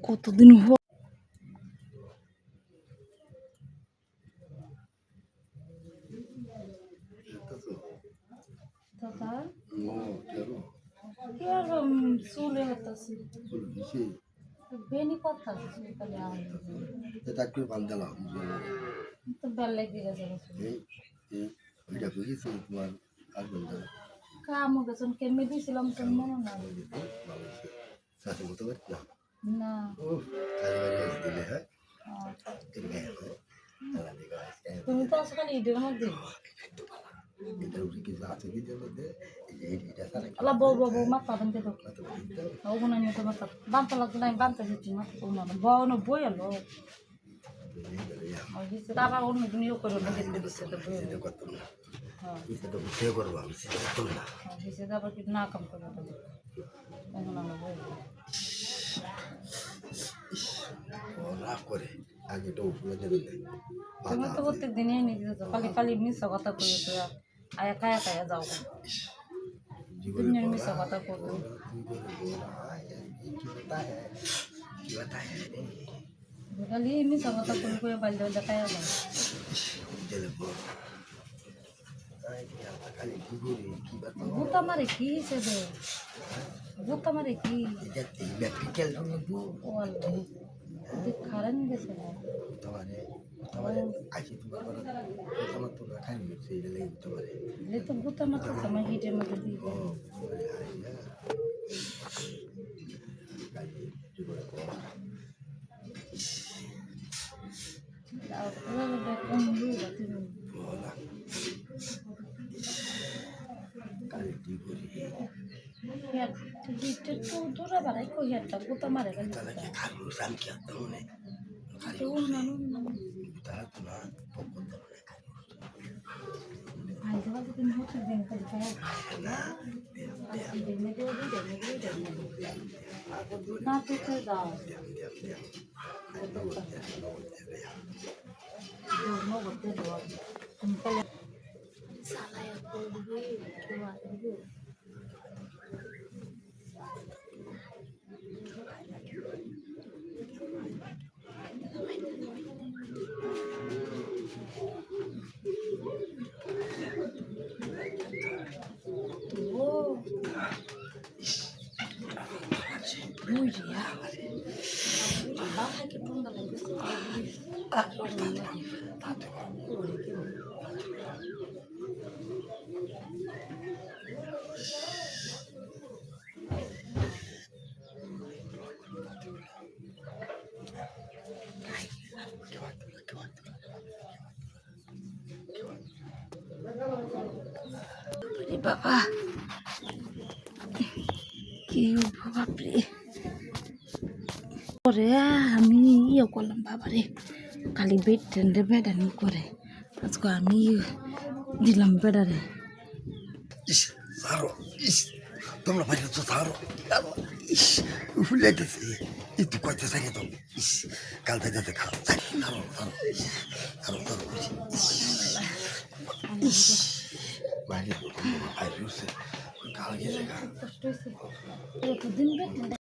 কতদিন চুলে হতাছি বেনি কথা তো বেল লেগে গেছে কাম গেছেন কেমনি দিয়েছিলাম তোর মনে না না তুমি তো আজকাল ঈদের মধ্যে বউ মাথা বানতে তো ওগুলো নিয়ে তো মাথা বানতে লাগবে না বানতে দিচ্ছি মাথা বউ না বই এলো আবার অন্য দিনও করে দেখতে দিচ্ছে তো আবার কিছু না কাম করে এখন আমরা বই তুমি তো প্রত্যেক দিনই নিয়ে যেত খালি খালি মিশা কথা কই তো আয়া কায়া কায়া যাও দুনিয়ার মিশা কথা করতো খালি মিশা কথা কই কই বাইলে বাইলে কায়া যাও বুতা মারে কি হিসেবে বুতা মারে কি খারান গেছে না তো বুতা মারতে সময় হিটের মধ্যে দিয়ে দূরে বাড়াই কই একটা বুতা মারে বাবা কি বাপরে করে আমি ইয়ে করলাম বাবারে খালি বেড ট্রেন্ডে বেডানি করে আজকে আমি দিলাম বেডারে তোমরা বাইরে তো সারো ফুলাইতেছে একটু কয়তে থাকে তো কাল থেকে খাও খাও খাও খাও খাও বাইরে বাইরে কাল গেছে কষ্ট হয়েছে